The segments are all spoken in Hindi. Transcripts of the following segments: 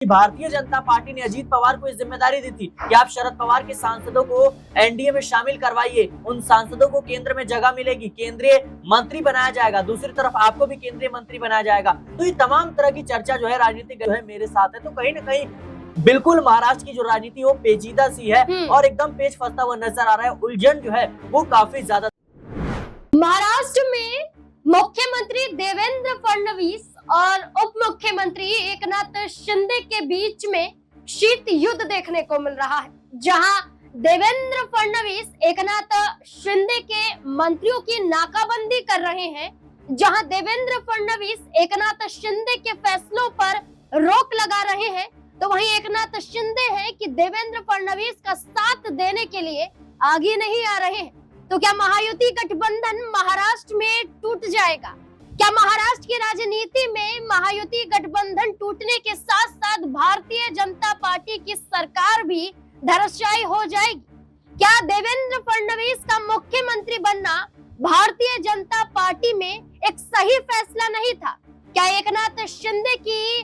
भारतीय जनता पार्टी ने अजीत पवार को इस जिम्मेदारी दी थी कि आप शरद पवार के सांसदों को एनडीए में शामिल करवाइए, उन सांसदों को केंद्र में जगह मिलेगी, केंद्रीय मंत्री बनाया जाएगा, दूसरी तरफ आपको भी केंद्रीय मंत्री बनाया जाएगा। तो ये तमाम तरह की चर्चा जो है राजनीतिक जो है मेरे साथ है। तो कहीं ना कहीं बिल्कुल महाराष्ट्र की जो राजनीति वो पेचीदा सी है और एकदम पेच फंसता हुआ नजर आ रहा है। उलझन जो है वो काफी ज्यादा। महाराष्ट्र में मुख्यमंत्री देवेंद्र फडणवीस और उप मुख्यमंत्री एकनाथ शिंदे के बीच में शीत युद्ध देखने को मिल रहा है, जहां देवेंद्र फडणवीस एकनाथ शिंदे के मंत्रियों की नाकाबंदी कर रहे हैं, जहां देवेंद्र फडणवीस एकनाथ शिंदे के फैसलों पर रोक लगा रहे हैं, तो वहीं एकनाथ शिंदे हैं कि देवेंद्र फडणवीस का साथ देने के लिए आगे नहीं आ रहे हैं। तो क्या महायुति गठबंधन महाराष्ट्र में टूट जाएगा? क्या महाराष्ट्र की राजनीति में महायुति गठबंधन टूटने के साथ साथ भारतीय जनता पार्टी की सरकार भी धराशायी हो जाएगी? क्या देवेंद्र फडणवीस का मुख्यमंत्री बनना भारतीय जनता पार्टी में एक सही फैसला नहीं था? क्या एकनाथ शिंदे की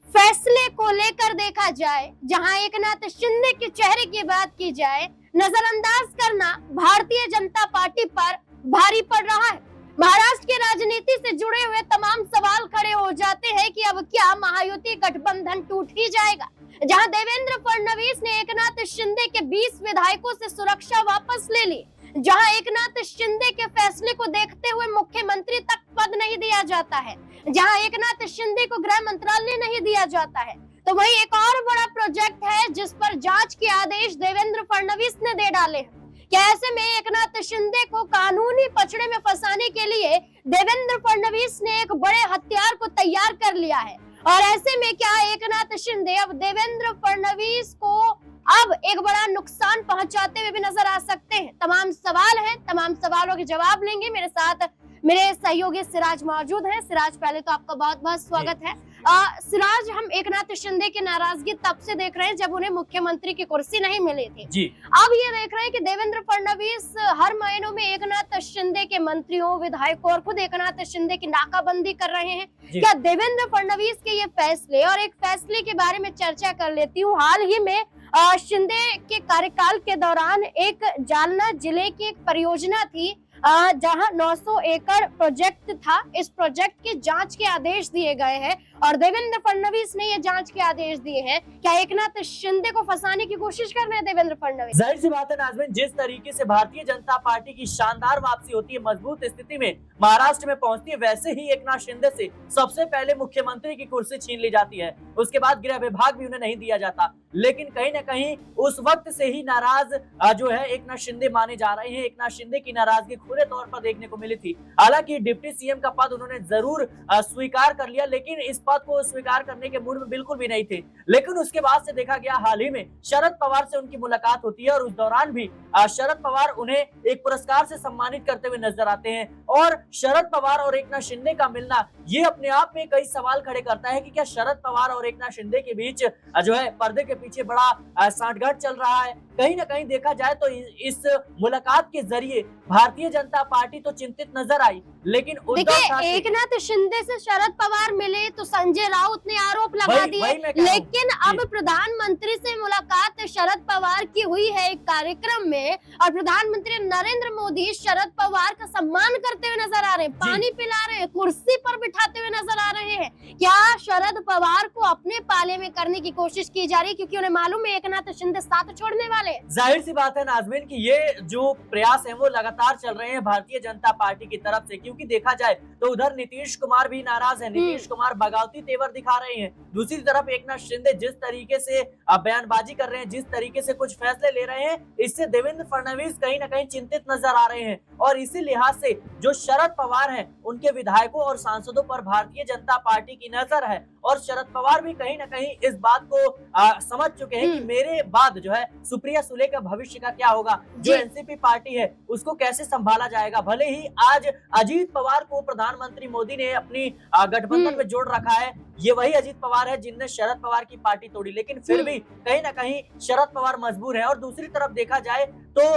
फैसले को लेकर देखा जाए, जहां एकनाथ शिंदे के चेहरे की बात की जाए, नजरअंदाज करना भारतीय जनता पार्टी पर भारी पड़ रहा है? महाराष्ट्र की राजनीति से जुड़े हुए तमाम सवाल खड़े हो जाते हैं कि अब क्या महायुति गठबंधन टूट ही जाएगा, जहां देवेंद्र फडणवीस ने एकनाथ शिंदे के 20 विधायकों से सुरक्षा वापस ले ली, जहां एकनाथ शिंदे के फैसले को देखते हुए मुख्यमंत्री तक पद नहीं दिया जाता है, जहां एकनाथ शिंदे को गृह मंत्रालय नहीं दिया जाता है। तो वही एक और बड़ा प्रोजेक्ट है जिस पर जांच के आदेश देवेंद्र फडणवीस ने दे डाले हैं। क्या ऐसे में एकनाथ शिंदे को कानूनी पचड़े में फंसाने के लिए देवेंद्र फडणवीस ने एक बड़े हथियार को तैयार कर लिया है? और ऐसे में क्या एकनाथ शिंदे अब देवेंद्र फडणवीस को अब एक बड़ा नुकसान पहुंचाते हुए भी नजर आ सकते हैं? तमाम सवाल हैं, तमाम सवालों के जवाब लेंगे। मेरे साथ मेरे सहयोगी सिराज मौजूद हैं। सिराज, पहले तो आपका बहुत बहुत स्वागत है। सिराज, हम एकनाथ शिंदे की नाराजगी तब से देख रहे हैं जब उन्हें मुख्यमंत्री की कुर्सी नहीं मिली थी जी। अब ये देख रहे हैं कि देवेंद्र फडणवीस हर महीनों में एकनाथ शिंदे के मंत्रियों, विधायकों और खुद एकनाथ शिंदे की नाकाबंदी कर रहे हैं। क्या देवेंद्र फडणवीस के ये फैसले, और एक फैसले के बारे में चर्चा कर लेती हूँ, हाल ही में शिंदे के कार्यकाल के दौरान एक जालना जिले की एक परियोजना थी जहां 900 एकड़ प्रोजेक्ट था। इस प्रोजेक्ट की जांच के आदेश दिए गए हैं और देवेंद्र फडणवीस ने ये जांच के आदेश दिए हैं। क्या एकनाथ शिंदे को फंसाने की कोशिश कर रहे हैं देवेंद्र फडणवीस? जाहिर सी बात है नाज़मीन, जिस तरीके से भारतीय जनता पार्टी की शानदार वापसी होती है, मजबूत स्थिति में महाराष्ट्र में पहुंचती है, वैसे ही एकनाथ शिंदे से सबसे पहले मुख्यमंत्री की कुर्सी छीन ली जाती है। उसके बाद गृह विभाग भी उन्हें नहीं दिया जाता। लेकिन कहीं ना कहीं उस वक्त से ही नाराज जो है एकनाथ शिंदे माने जा रहे हैं। एकनाथ शिंदे की नाराजगी खुले तौर पर देखने को मिली थी। हालांकि डिप्टी सीएम का पद उन्होंने जरूर स्वीकार कर लिया, लेकिन इस पद को स्वीकार करने के मूड में बिल्कुल भी नहीं थे। लेकिन उसके बाद से देखा गया, हाल ही में शरद पवार से उनकी मुलाकात होती है और उस दौरान भी शरद पवार उन्हें एक पुरस्कार से सम्मानित करते हुए नजर आते हैं। और शरद पवार और एकनाथ शिंदे का मिलना ये अपने आप में कई सवाल खड़े करता है कि क्या शरद पवार और एकनाथ शिंदे के बीच जो है पर्दे के पीछे बड़ा सांठगांठ चल रहा है। कहीं ना कहीं देखा जाए तो इस मुलाकात के जरिए भारतीय जनता पार्टी तो चिंतित नजर आई, लेकिन एकनाथ शिंदे से शरद पवार मिले तो संजय राउत ने आरोप लगा दिए, लेकिन अब प्रधानमंत्री से मुलाकात शरद पवार की हुई है एक कार्यक्रम में और प्रधानमंत्री नरेंद्र मोदी शरद पवार का सम्मान करते हुए नजर आ रहे हैं, पानी पिला रहे हैं, कुर्सी पर बिठाते हुए नजर आ रहे हैं। क्या शरद पवार को अपने पाले में करने की कोशिश की जा रही है, क्योंकि उन्हें मालूम है एकनाथ शिंदे साथ छोड़ने वाले? जाहिर सी बात है नाज़मीन कि ये जो प्रयास है वो लगातार चल रहे हैं भारतीय जनता पार्टी की तरफ से, क्योंकि देखा जाए तो उधर नीतीश कुमार भी नाराज है। नीतीश कुमार बगावती तेवर दिखा रहे हैं, दूसरी तरफ एकनाथ शिंदे जिस तरीके से बयानबाजी कर रहे हैं, जिस तरीके से कुछ फैसले ले रहे हैं, इससे देवेंद्र फडणवीस कहीं ना कहीं चिंतित नजर आ रहे हैं। और इसी लिहाज से जो शरद पवार हैं, उनके विधायकों और सांसदों पर भारतीय जनता पार्टी की नजर है और शरद पवार भी कहीं ना कहीं इस बात को समझ चुके हैं कि मेरे बाद जो है सुप्रिया सुले का भविष्य का क्या होगा, जो एनसीपी पार्टी है उसको कैसे संभाला जाएगा। भले ही आज अजीत पवार को प्रधानमंत्री मोदी ने अपनी गठबंधन में जोड़ रखा है, ये वही अजीत पवार है जिनने शरद पवार की पार्टी तोड़ी, लेकिन फिर भी कहीं ना कहीं शरद पवार मजबूर है। और दूसरी तरफ देखा जाए तो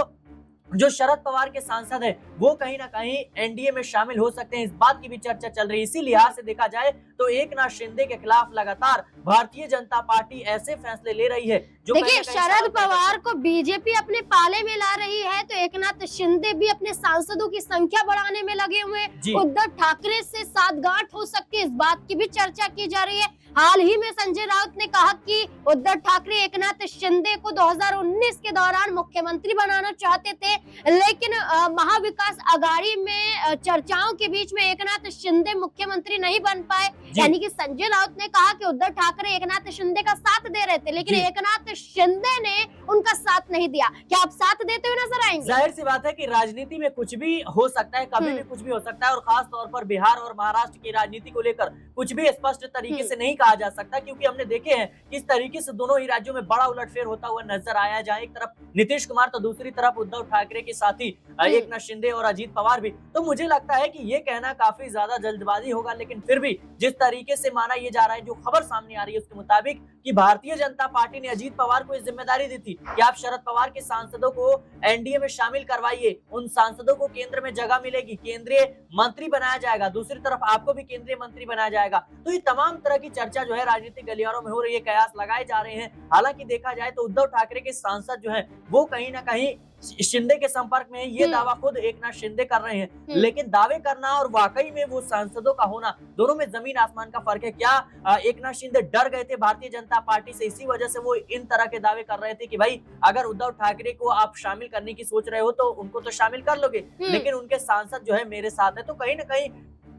जो शरद पवार के सांसद हैं वो कहीं ना कहीं एनडीए में शामिल हो सकते हैं, इस बात की भी चर्चा चल रही है। इसी लिहाज से देखा जाए तो एकनाथ शिंदे के खिलाफ लगातार भारतीय जनता पार्टी ऐसे फैसले ले रही है जो देखिए, कहीं न कहीं शरद साफ तौर पर- पवार को बीजेपी अपने पाले में ला रही है तो एकनाथ शिंदे भी अपने सांसदों की संख्या बढ़ाने में लगे हुए हैं। जी। उद्धव ठाकरे से साठगांठ हो सकती है, इस बात की भी चर्चा की जा रही है। हाल ही में संजय राउत ने कहा कि उद्धव ठाकरे एकनाथ शिंदे को 2019 के दौरान मुख्यमंत्री बनाना चाहते थे, लेकिन महाविकास आघाड़ी में चर्चाओं के बीच में एकनाथ शिंदे मुख्यमंत्री नहीं बन पाए। यानी कि संजय राउत ने कहा कि उद्धव ठाकरे एकनाथ शिंदे का साथ दे रहे थे, लेकिन जी। एकनाथ शिंदे ने उनका साथ नहीं दिया। क्या आप साथ देते हुए नजर आएंगे? जाहिर सी बात है कि राजनीति में कुछ भी हो सकता है, कभी भी कुछ भी हो सकता है, और खास तौर पर बिहार और महाराष्ट्र की राजनीति को लेकर कुछ भी स्पष्ट तरीके से नहीं कहा जा सकता, क्योंकि हमने देखे हैं किस तरीके से दोनों ही राज्यों में बड़ा उलटफेर होता हुआ नजर आया है, जहां एक तरफ नीतीश कुमार तो दूसरी तरफ उद्धव ठाकरे के साथी एकनाथ शिंदे और अजीत पवार भी। तो मुझे लगता है कि ये कहना काफी ज्यादा जल्दबाजी होगा, लेकिन फिर भी जिस तरीके से माना ये जा रहा है, जो खबर सामने आ रही है उसके मुताबिक कि भारतीय जनता पार्टी ने अजीत पवार को इस जिम्मेदारी दी थी कि आप शरद पवार के सांसदों को एनडीए में शामिल करवाइए, उन सांसदों को केंद्र में जगह मिलेगी, केंद्रीय मंत्री बनाया जाएगा, दूसरी तरफ आपको भी केंद्रीय मंत्री बनाया जाएगा। तो ये तमाम तरह की चर्चा जो है राजनीतिक गलियारों में हो रही है, कयास लगाए जा रहे हैं। हालांकि देखा जाए तो उद्धव ठाकरे के सांसद जो है वो कहीं ना कहीं शिंदे के संपर्क में है, ये दावा खुद एकनाथ शिंदे कर रहे हैं, लेकिन दावे करना और वाकई में वो सांसदों का होना, दोनों में जमीन आसमान का फर्क है। क्या एकनाथ शिंदे डर गए थे भारतीय जनता पार्टी से, इसी वजह से वो इन तरह के दावे कर रहे थे कि भाई अगर उद्धव ठाकरे को आप शामिल करने की सोच रहे हो तो उनको तो शामिल कर लोगे, लेकिन उनके सांसद जो है मेरे साथ है। तो कहीं ना कहीं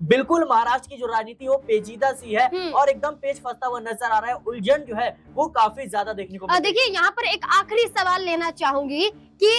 बिल्कुल महाराष्ट्र की जो राजनीति वो पेचीदा सी है और एकदम पेच फंसता हुआ नजर आ रहा है। उलझन जो है वो काफी ज्यादा देखने को देखिए, यहाँ पर एक आखिरी सवाल लेना चाहूंगी कि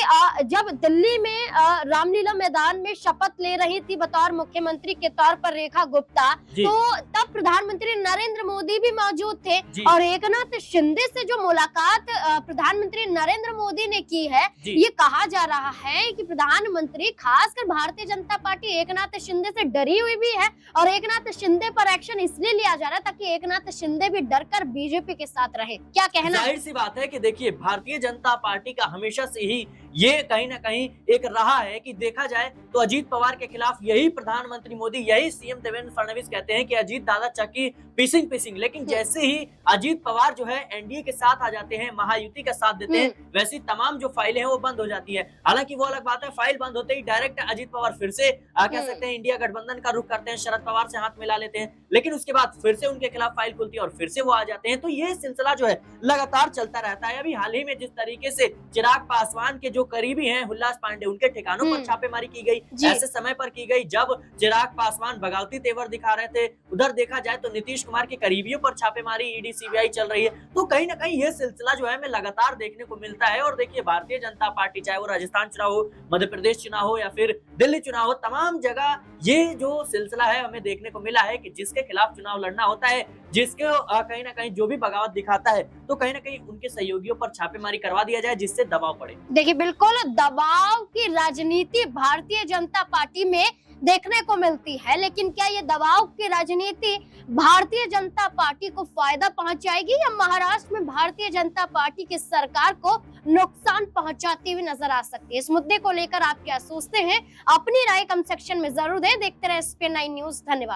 जब दिल्ली में रामलीला मैदान में शपथ ले रही थी बतौर मुख्यमंत्री के तौर पर रेखा गुप्ता, तो तब प्रधानमंत्री नरेंद्र मोदी भी मौजूद थे और एकनाथ शिंदे से जो मुलाकात प्रधानमंत्री नरेंद्र मोदी ने की है, ये कहा जा रहा है कि प्रधानमंत्री खासकर भारतीय जनता पार्टी एकनाथ शिंदे से डरी हुई भी है और एकनाथ शिंदे पर एक्शन इसलिए लिया जा रहा है ताकि एकनाथ शिंदे भी डरकर बीजेपी के साथ रहे। क्या कहना? जाहिर सी बात है कि देखिए भारतीय जनता पार्टी का हमेशा से ही ये कहीं ना कहीं एक रहा है कि देखा जाए तो अजीत पवार के खिलाफ यही प्रधानमंत्री मोदी, यही सीएम देवेंद्र फडणवीस कहते हैं कि अजीत दादा चक्की पीसिंग, लेकिन जैसे ही अजीत पवार जो है एनडीए के साथ आ जाते हैं, महायुति का साथ देते हैं, वैसी तमाम जो फाइलें हैं वो बंद हो जाती है। हालांकि वो अलग बात है, फाइल बंद होते ही डायरेक्ट अजीत पवार फिर से कह सकते हैं इंडिया गठबंधन का रुख करते हैं, शरद पवार से हाथ मिला लेते हैं, लेकिन उसके बाद फिर से उनके खिलाफ फाइल खुलती है और फिर से वो आ जाते हैं। तो ये सिलसिला जो है लगातार चलता रहता है। अभी हाल ही में जिस तरीके से चिराग पासवान के जो करीबी हैं हुल्लास पांडे, उनके ठिकानों पर छापेमारी की गई, ऐसे समय पर की गई जब चिराग पासवान बगावती तेवर दिखा रहे थे। उधर देखा जाए तो नीतीश कुमार के करीबियों पर छापेमारी ईडी सीबीआई चल रही है। तो कहीं ना कहीं ये सिलसिला जो है हमें लगातार देखने को मिलता है। और देखिए भारतीय जनता पार्टी, चाहे वो राजस्थान चुनाव हो, मध्य प्रदेश चुनाव हो या फिर दिल्ली चुनाव हो, तमाम जगह ये जो सिलसिला है हमें देखने को मिला है कि जिसके खिलाफ चुनाव लड़ना होता है, जिसके कहीं ना कहीं जो भी बगावत दिखाता है, तो कहीं ना कहीं उनके सहयोगियों पर छापेमारी करवा दिया जाए जिससे दबाव पड़े। देखिए, बिल्कुल दबाव की राजनीति भारतीय जनता पार्टी में देखने को मिलती है, लेकिन क्या ये दबाव की राजनीति भारतीय जनता पार्टी को फायदा पहुंचाएगी या महाराष्ट्र में भारतीय जनता पार्टी की सरकार को नुकसान पहुंचाती हुई नजर आ सकती है? इस मुद्दे को लेकर आप क्या सोचते हैं? अपनी राय कमेंट सेक्शन में जरूर दें। देखते रहे SPN9 न्यूज। धन्यवाद।